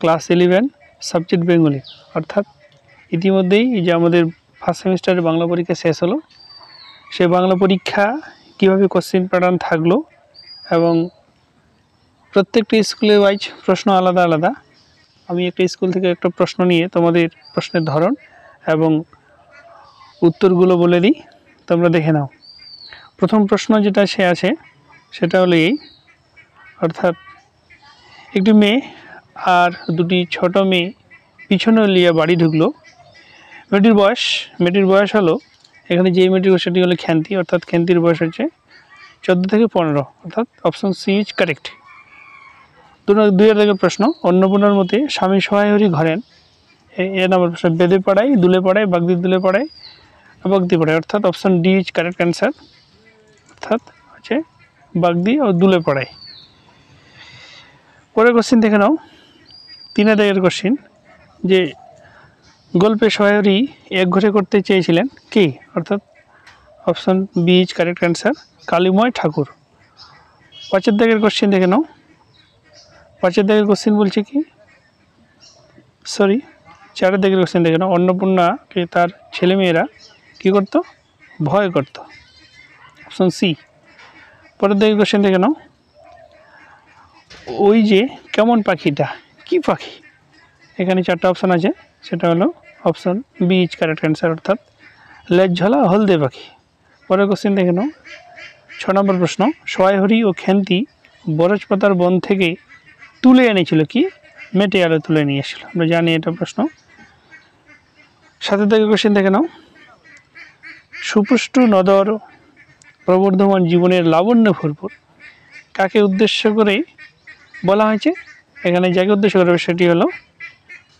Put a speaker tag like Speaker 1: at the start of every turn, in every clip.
Speaker 1: Class 11 subject Bengali. অর্থাৎ ইতিমধ্যেই যে আমাদের ফার্স্ট সেমিস্টারের বাংলা পরীক্ষা শেষ হলো, সেই বাংলা পরীক্ষা কীভাবে কোশ্চেন প্যাটার্ন থাকলো এবং প্রত্যেকটা স্কুলের ওয়াইজ প্রশ্ন আলাদা আলাদা। আমি একটা স্কুল থেকে একটা প্রশ্ন নিয়ে তোমাদের প্রশ্নের ধরন এবং উত্তরগুলো বলে দিই, তোমরা দেখে নাও। প্রথম প্রশ্ন যেটা আছে সেটা হলো এই, অর্থাৎ একটি মেয়ে আর দুটি ছোট মেয়ে পিছনে লিয়ে বাড়ি ঢুকলো। মেয়েটির বয়স হলো, এখানে যে মেয়েটির সেটি হলো খ্যান্তি, অর্থাৎ খ্যান্তির বয়স হচ্ছে 14 থেকে 15, অর্থাৎ অপশন সি ইজ কারেক্ট। দুইয়ের দিকের প্রশ্ন, অন্নপূর্ণার মতে স্বামী সহায় হরি ঘরেন। এ নম্বর প্রশ্ন, বেদে পাড়ায়, দুলে পাড়ায়, বাগদি দুলে পাড়ায়, বাগদি পাড়ায়, অর্থাৎ option D is correct answer, অর্থাৎ হচ্ছে বাগদি ও দুলে পাড়ায়। পরের কোশ্চিন দেখে নাও, 3 দাগের কোশ্চিন, যে গল্পে সহায়রী এক ঘরে করতে চেয়েছিলেন কি, অর্থাৎ option B is correct answer, Kalimoy Thakur. 5 দাগের কোশ্চিন দেখে নাও, 5 দাগের কোশ্চিন বলছে কি, 4 দাগের কোশ্চিন দেখে নাও, অন্নপূর্ণাকে তার ছেলেমেয়েরা কী করতো, ভয় করত, অপশন সি। পরের দিকে কোশ্চেন দেখে নাও, ওই যে কেমন পাখিটা কি পাখি, এখানে 4টা অপশান আছে, সেটা হলো option B is correct answer, অর্থাৎ লেজঝলা হলদে পাখি। পরের কোশ্চেন দেখে নাও, 6 নম্বর প্রশ্ন, সহায়হরি ও খ্যান্তি বরজপাতার বন থেকে তুলে এনেছিল কি, মেটে আলো তুলে নিয়ে এসেছিল, আমরা জানি এটা প্রশ্ন। 7 থেকে কোশ্চেন দেখে নাও, সুপুষ্ট নদর প্রবর্ধমান জীবনের লাবণ্য ভরপুর, কাকে উদ্দেশ্য করে বলা হয়েছে, এখানে যাকে উদ্দেশ্য করে সেটি হলো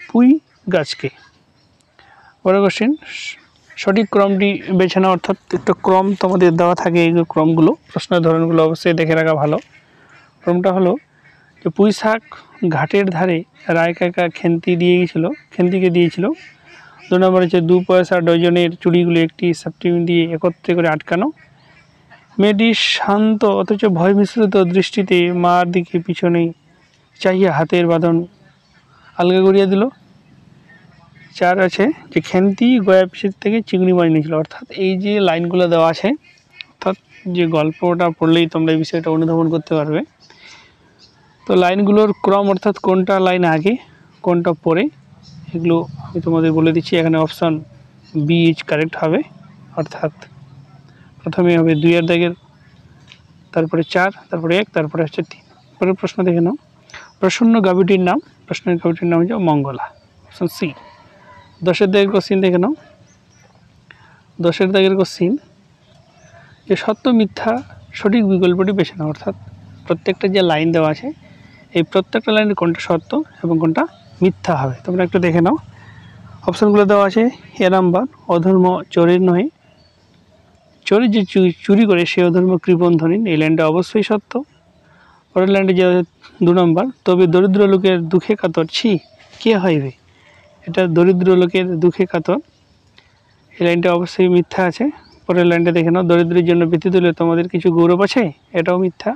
Speaker 1: পুঁই গাছকে। পরের কোশ্চেন, সঠিক ক্রমটি বেছে নাও, অর্থাৎ একটা ক্রম তোমাদের দেওয়া থাকে, এই ক্রমগুলো প্রশ্নের ধরনগুলো অবশ্যই দেখে রাখা ভালো। ক্রমটা হলো যে পুঁই শাক ঘাটের ধারে রায় কাকা খ্যান্তিকে দিয়েছিল। 2 নম্বর হচ্ছে 2 পয়সা ডজনের চুড়িগুলো একটি সেপ্টিম দিয়ে একত্রে করে আটকানো। মেয়েটি শান্ত অথচ ভয় মিশ্রিত দৃষ্টিতে মার দিকে পিছনে চাহিয়া হাতের বাঁধন আলগা করিয়া দিল। 4 আছে যে খ্যান্তি গয়া পিসের থেকে চিংড়ি মাছ নিয়েছিল, অর্থাৎ এই যে লাইনগুলো দেওয়া আছে, অর্থাৎ যে গল্পটা পড়লেই তোমরা এই বিষয়টা অনুধাবন করতে পারবে। তো লাইনগুলোর ক্রম, অর্থাৎ কোনটা লাইন আগে কোনটা পরে, এগুলো আমি তোমাদের বলে দিচ্ছি। এখানে অপশান বি ইজ কারেক্ট হবে, অর্থাৎ প্রথমে হবে 2 দাগের, তারপরে 4, তারপরে 1, তারপরে হচ্ছে 3। পরের প্রশ্ন দেখে নাও, প্রসন্ন গাভীটির নাম, প্রশ্নের গাভীটির নাম হচ্ছে মঙ্গলা, অপশন সি। 10 দাগের কোশ্চিন দেখে নাও, 10 দাগের কোশ্চিন, যে সত্য মিথ্যা সঠিক বিকল্পটি বেছে নাও, অর্থাৎ প্রত্যেকটা যে লাইন দেওয়া আছে, এই প্রত্যেকটা লাইনের কোনটা সত্য এবং কোনটা মিথ্যা হবে, তোমরা একটু দেখে নাও। অপশানগুলো দেওয়া আছে, এ নাম্বার, অধর্ম চোরের নহে, চোরের যে চুরি করে সে অধর্ম কৃপণ ধনীন, এই লাইনটা অবশ্যই সত্য। পরের লাইনটা যে 2 নম্বর, তবে দরিদ্র লোকের দুঃখে কাতর ছি কে হইবে, এটা দরিদ্র লোকের দুঃখে কাতর, এই লাইনটা অবশ্যই মিথ্যা আছে। পরের লাইনটা দেখে নাও, দরিদ্রের জন্য ব্যতীত হলে তোমাদের কিছু গৌরব আছে, এটাও মিথ্যা।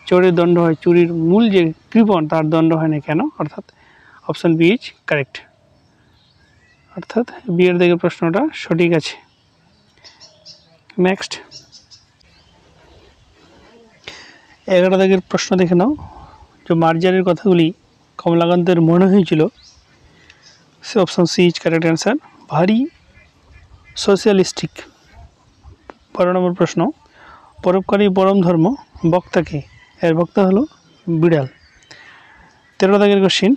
Speaker 1: চোরের দণ্ড হয়, চুরির মূল যে কৃপণ তার দণ্ড হয় না কেন, অর্থাৎ অপশান বি ইজ কারেক্ট, অর্থাৎ বি এর দিকের প্রশ্নটা সঠিক আছে। নেক্সট 11 দাগের প্রশ্ন দেখে নাও, যে মার্জারের কথাগুলি কমলাকান্তের মনে হয়েছিল, সে option C is correct answer, ভারী সোশ্যালিস্টিক। 12 নম্বর প্রশ্ন, পরোপকারী পরম ধর্ম বক্তাকে, এর বক্তা হলো বিড়াল। 13 দাগের কোশ্চিন,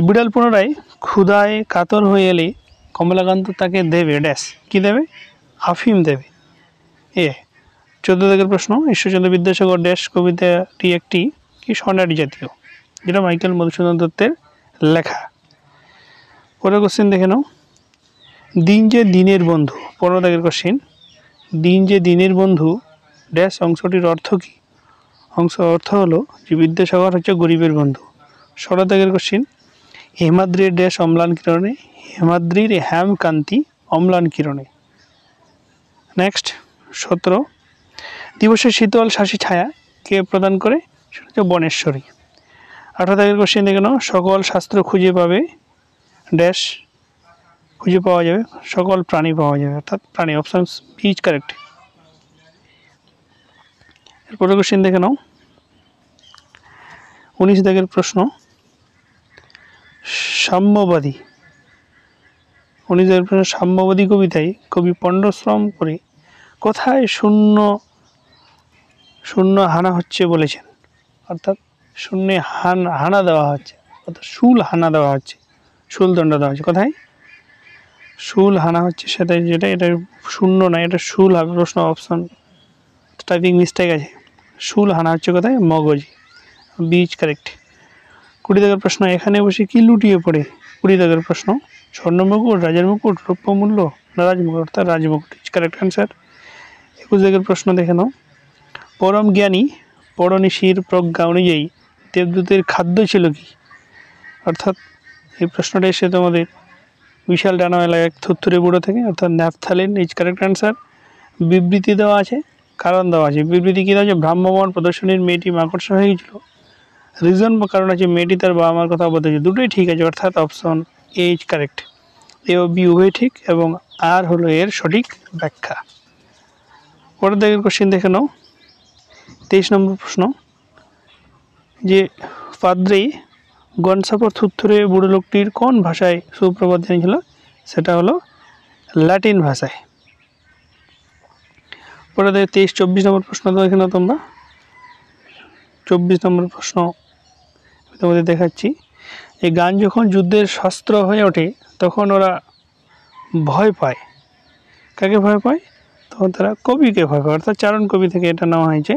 Speaker 1: বিড়াল পুনরায় ক্ষুধায় কাতর হয়ে এলে কমলাকান্ত তাকে দেবে ড্যাশ, কি দেবে, আফিম দেবে। 14 দাগের প্রশ্ন, ঈশ্বরচন্দ্র বিদ্যাসাগর ড্যাশ কবিতাটি একটি কি স্বর্ণালী জাতীয়, যেটা মাইকেল মধুসূদন দত্তের লেখা। পরের কোশ্চিন দেখে নাও, দিন যে দিনের বন্ধু। 15 দাগের কোশ্চিন, দিন যে দিনের বন্ধু ড্যাশ অংশটির অর্থ কি, অর্থ হলো যে বিদ্যাসাগর হচ্ছে গরিবের বন্ধু। 16 দাগের কোশ্চিন, হেমাদ্রির ড্যাশ অম্লান কিরণে, হেমাদ্রির হেমকান্তি অম্লান কিরণে। নেক্সট 17, দিবসের শীতল শাসী ছায়া কে প্রদান করে, সেটা হচ্ছে বনেশ্বরী। 18 দাগের কোশ্চেন দেখে নাও, সকল শাস্ত্র খুঁজে পাবে ড্যাশ খুঁজে পাওয়া যাবে, সকল প্রাণী পাওয়া যাবে, অর্থাৎ প্রাণী, অপশন বি ইজ কারেক্ট। এরপরে কোশ্চেন দেখে নাও, 19 দাগের প্রশ্ন, সাম্যবাদী, 19 দাগের প্রশ্ন, সাম্যবাদী কবিতায় কবি পণ্ডশ্রম করে কোথায় শূন্য শূন্য হানা হচ্ছে বলেছেন, অর্থাৎ শূন্যে হানা দেওয়া হচ্ছে, অর্থাৎ শুল হানা দেওয়া হচ্ছে, শুল দণ্ড দেওয়া হচ্ছে, কোথায় শুল হানা হচ্ছে সেটাই, যেটা এটা শূন্য না, এটা শুল হবে, প্রশ্ন অপশন টাইপিং মিস্টেক আছে, শুল হানা হচ্ছে কোথায়, মগজে, বি ইজ কারেক্ট। 20 দাগের প্রশ্ন, এখানে বসে কি লুটিয়ে পড়ে, 20 দাগের প্রশ্ন, স্বর্ণমুকুট, রাজার মুকুট, রৌপ্যমূল্য না রাজমুকুট, অর্থাৎ রাজমুকুট ইজ কারেক্ট অ্যান্সার। 21 দাগের প্রশ্ন দেখে নাও, পরম জ্ঞানী পরনিশির প্রজ্ঞা অনুযায়ী দেবদূতের খাদ্য ছিল কি, অর্থাৎ এই প্রশ্নটা এসে তোমাদের বিশাল ডানা এলাকায় থুরথুরে বুড়ো থেকে, অর্থাৎ ন্যাপথালিন ইজ কারেক্ট অ্যান্সার। বিবৃতি দেওয়া আছে, কারণ দেওয়া আছে, বিবৃতি কী দেওয়া আছে, ভ্রাম্যমাণ প্রদর্শনীর মেয়েটি মাকড়সা হয়ে গেছিল, রিজন বা কারণ আছে মেয়েটি তার বাবা মার কথা বলতেছে, দুটোই ঠিক আছে, অর্থাৎ option A is correct, A ও বি উভয় ঠিক এবং আর হলো এর সঠিক ব্যাখ্যা। পরের দিকের কোশ্চেন দেখে নাও, 23 নম্বর প্রশ্ন, যে পাদ্রী গনসাপর থুরথুরে বুড়ো লোকটির কোন ভাষায় সুপ্রভাত জানিয়েছিল, সেটা হলো ল্যাটিন ভাষায়। পরে 23-24 নম্বর প্রশ্ন দেখে নাও তোমরা, 24 নম্বর প্রশ্ন তোমাদের দেখাচ্ছি, এই গান যখন যুদ্ধের শস্ত্র হয়ে ওঠে তখন ওরা ভয় পায়, কাকে ভয় পায়, তখন তারা কবিকে ভয় পায়, অর্থাৎ চারণ কবি থেকে এটা নেওয়া হয়েছে।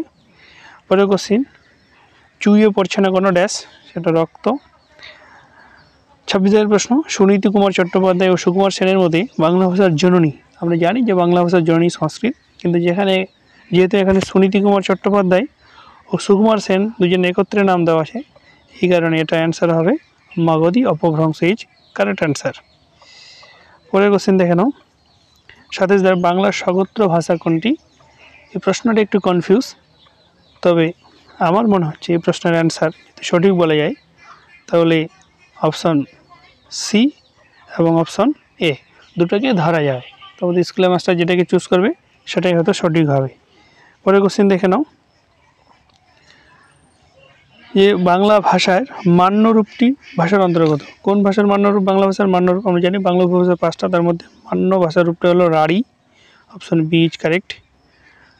Speaker 1: পরের কোশ্চিন, চুইয়ে পড়ছে না কোনো ড্যাশ, সেটা রক্ত। 26 প্রশ্ন, সুনীতি কুমার চট্টোপাধ্যায় ও সুকুমার সেনের মধ্যে বাংলা ভাষার জননী, আমরা জানি যে বাংলা ভাষার জননী সংস্কৃত, কিন্তু যেহেতু এখানে সুনীতি কুমার চট্টোপাধ্যায় ও সুকুমার সেন দুজন একত্রে নাম দেওয়া আছে, এই কারণে এটা অ্যান্সার হবে মাগধী অপভ্রংশ ইজ কারেক্ট অ্যান্সার। পরের কোশ্চেন দেখে নাও, 27 বাংলার স্বগোত্র ভাষা কোনটি, এই প্রশ্নটা একটু কনফিউজ, তবে আমার মনে হচ্ছে এই প্রশ্নের অ্যান্সার যদি সঠিক বলা যায় তাহলে অপশন সি এবং অপশন এ দুটোকে ধরা যাবে, তোমাদের স্কুলের মাস্টার যেটাকে চুজ করবে সেটাই হয়তো সঠিক হবে। পরের কোশ্চেন দেখে নাও, যে বাংলা ভাষার মান্যরূপটি ভাষার অন্তর্গত, কোন ভাষার মান্যরূপ, বাংলা ভাষার মান্যরূপ আমরা জানি বাংলা উপভাষা 5টা, তার মধ্যে মান্য ভাষার রূপটা হলো রাঢ়ী, অপশন বি ইজ কারেক্ট।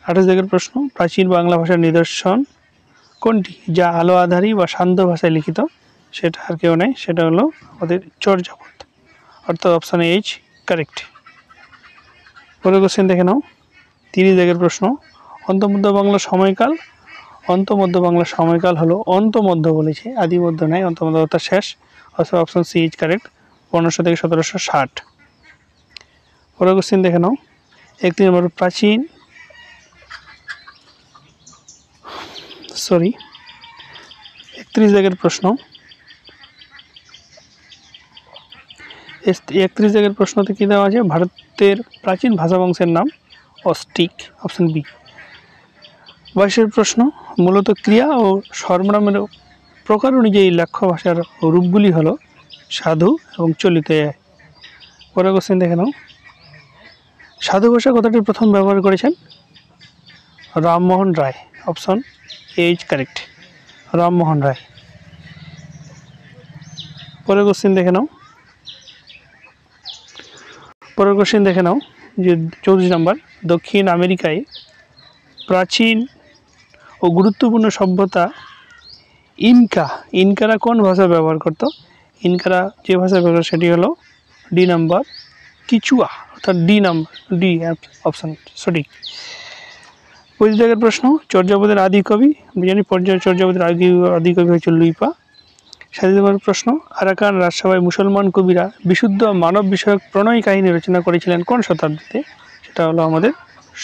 Speaker 1: 28 দাগের প্রশ্ন, প্রাচীন বাংলা ভাষার নিদর্শন কোনটি যা আলো আধারী বা শান্ত ভাষায় লিখিত, সেটা আর কেউ নেই, সেটা হলো আমাদের চর্যাপদ, অর্থাৎ অপশান এ ইজ কারেক্ট। পরের কোশ্চেন দেখে নাও, 30 দাগের প্রশ্ন, অন্তর্মধ্য বাংলা সময়কাল, অন্তর্মধ্য বাংলা সময়কাল হলো অন্তর্মধ্য বলেছে, আদি মধ্য নাই, অন্তর্মধ্য অর্থাৎ শেষ, অথবা অপশন সি ইজ কারেক্ট, 1500 থেকে 1760। পরের কোশ্চেন দেখে নাও, 31 নম্বর, 31 দাগের প্রশ্ন, 31 দাগের প্রশ্নতে কী দেওয়া আছে, ভারতের প্রাচীন ভাষা বংশের নাম অস্টিক, অপশন বি। 22 প্রশ্ন, মূলত ক্রিয়া ও সর্বনামের প্রকার অনুযায়ী লেখ্য ভাষার রূপগুলি হলো সাধু এবং চলিত। পরের কোশ্চেন দেখে নাও, সাধু ভাষা কথাটি প্রথম ব্যবহার করেছেন Rammohan Roy, option A is correct, Rammohan Roy. পরের কোশ্চেন দেখে নাও, যে 34 নম্বর, দক্ষিণ আমেরিকায় প্রাচীন ও গুরুত্বপূর্ণ সভ্যতা ইনকারা কোন ভাষা ব্যবহার করত, ইনকারা যে ভাষা ব্যবহার সেটি হলো ডি নাম্বার কিচুয়া, অর্থাৎ ডি অপশন সঠিক। 25 দাগের প্রশ্ন, চর্যাপদের আদি কবি, আমি জানি চর্যাপদের আদি কবি হচ্ছে লুইপা। 27 নম্বর প্রশ্ন, আরাকান রাজসভায় মুসলমান কবিরা বিশুদ্ধ মানব বিষয়ক প্রণয় কাহিনী রচনা করেছিলেন কোন শতাব্দীতে, সেটা হলো আমাদের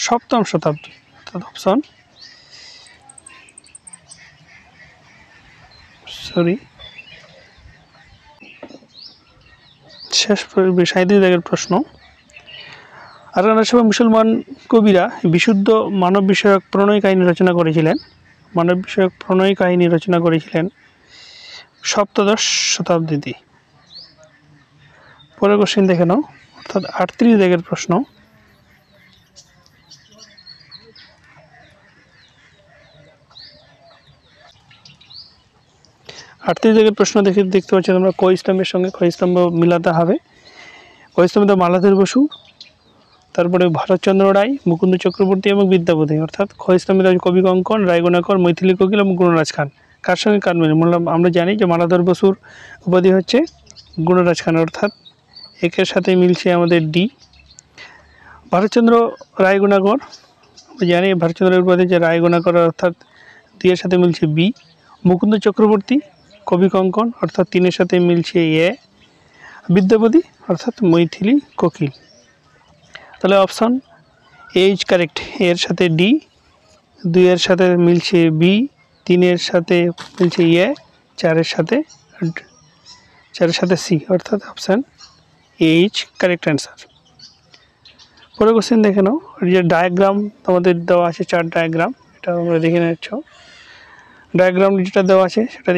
Speaker 1: 7ম শতাব্দী, অর্থাৎ অপশন শেষ। 37 দাগের প্রশ্ন, আরাকান রাজসভায় মুসলমান কবিরা বিশুদ্ধ মানব বিষয়ক প্রণয় কাহিনী রচনা করেছিলেন, সপ্তদশ শতাব্দীতে। পরের কোশ্চেন দেখে নাও, অর্থাৎ 38 দাগের প্রশ্ন। প্রশ্ন দেখতে পাচ্ছি তোমরা, ক স্তম্ভের সঙ্গে খ স্তম্ভ মিলাতে হবে। ক স্তম্ভে মালাধর বসু, তারপরে ভরতচন্দ্র রায়, মুকুন্দ চক্রবর্তী এবং বিদ্যাপতি। অর্থাৎ খ স্তম্ভে কবি কঙ্কন, রায়গুণাকর, মৈথিলী কোকিল এবং গুণরাজ খান। কার সঙ্গে কার মিলে? আমরা জানি যে মালাধর বসুর উপাধি হচ্ছে গুণরাজ খান, অর্থাৎ একের সাথে মিলছে আমাদের ডি। ভরতচন্দ্র রায়গুণাকর, আমরা জানি ভরতচন্দ্রের উপাধি যে রায়গুণাকর, অর্থাৎ 2 এর সাথে মিলছে বি। মুকুন্দ চক্রবর্তী কবি কঙ্কন, অর্থাৎ 3 এর সাথে মিলছে এ। বিদ্যাপতি অর্থাৎ মৈথিলী কোকিল। তাহলে অপশন এ ইজ কারেক্ট। এর সাথে ডি, 2 এর সাথে মিলছে বি, 3 এর সাথে মিলছে এ, 4 এর সাথে সি, অর্থাৎ option A is correct answer. পরের কোশ্চেন দেখে নাও, যে ডায়াগ্রাম আমাদের দেওয়া আছে, 4 ডায়াগ্রাম, এটা আমরা দেখে নিচ্ছ। ডায়াগ্রাম যেটা দেওয়া আছে সেটা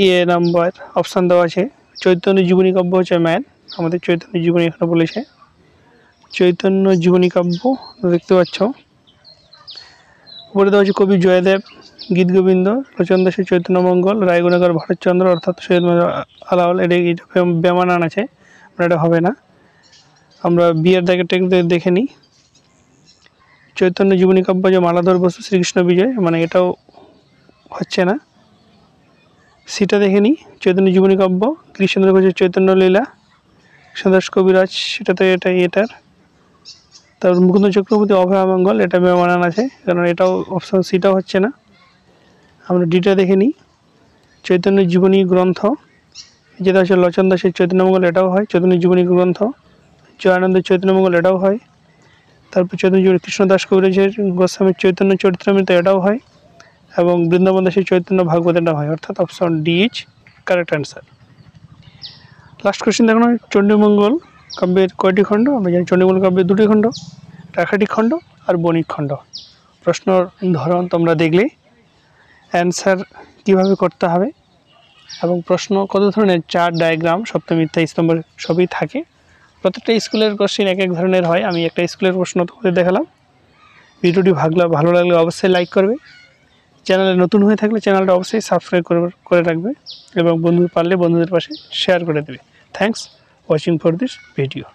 Speaker 1: এ নাম্বার অপশান দেওয়া আছে। চৈতন্য জীবনী কাব্য হচ্ছে ম্যান, আমাদের চৈতন্য জীবনী এখানে বলেছে। চৈতন্য জীবনী কাব্য দেখতে পাচ্ছ। উপরে দেওয়া আছে কবি জয়দেব, গীত গোবিন্দ, লোচন দাসের চৈতন্য মঙ্গল, রায়গুণাকর ভরতচন্দ্র অর্থাৎ সৈয়দ আলাওল। এটা বেমানান আছে, এটা হবে না। আমরা বিয়ের দাগেরটা দেখে নিই। চৈতন্য জীবনী কাব্য যে মালাধর বসু শ্রীকৃষ্ণ বিজয়, মানে এটাও হচ্ছে না। সিটা দেখে নিই, চৈতন্য জীবনী কাব্য কৃষ্ণচন্দ্র ঘোষের চৈতন্য লীলা, সদাস কবিরাজ, সেটাতে এটার। তারপর মুকুন্দ চক্রবর্তী অভয়মঙ্গল, এটা বেমানান আছে, কারণ এটাও অপশন সিটাও হচ্ছে না। আমরা ডিটা দেখে নিই, চৈতন্য জীবনী গ্রন্থ, যেটা হচ্ছে লোচন দাসের চৈতন্যমঙ্গল, এটাও হয়। চৈতন্য জীবনী গ্রন্থ, জয়ানন্দের চৈতন্যমঙ্গল, এটাও হয়। তারপর চৈতন্য জীবনী কৃষ্ণদাস কবিরাজের গোস্বামীর চৈতন্য চরিত্রামৃত, এটাও হয়। এবং বৃন্দাবন দাসের চৈতন্য ভাগবত, এটা হয়। অর্থাৎ option D is correct answer. Last question দেখো, চণ্ডীমঙ্গল কাব্যের কয়টি খণ্ড? আমরা জানি চণ্ডীমঙ্গল কাব্যের 2টি খণ্ড, রাখাটি খণ্ড আর বণিক খণ্ড। প্রশ্নর ধরন তোমরা দেখলে, অ্যান্সার কীভাবে করতে হবে এবং প্রশ্ন কত ধরনের, 4 ডায়াগ্রাম, সপ্ত মিথ্যা স্তম্ভ সবই থাকে। প্রত্যেকটা স্কুলের কোশ্চেন এক এক ধরনের হয়। আমি একটা স্কুলের প্রশ্ন তোমাদের দেখালাম। ভিডিওটি ভালো লাগলে অবশ্যই লাইক করবে। চ্যানেলে নতুন হয়ে থাকলে চ্যানেলটা অবশ্যই সাবস্ক্রাইব করে রাখবে এবং বন্ধুদের পাশে শেয়ার করে দেবে। Thanks watching for this video.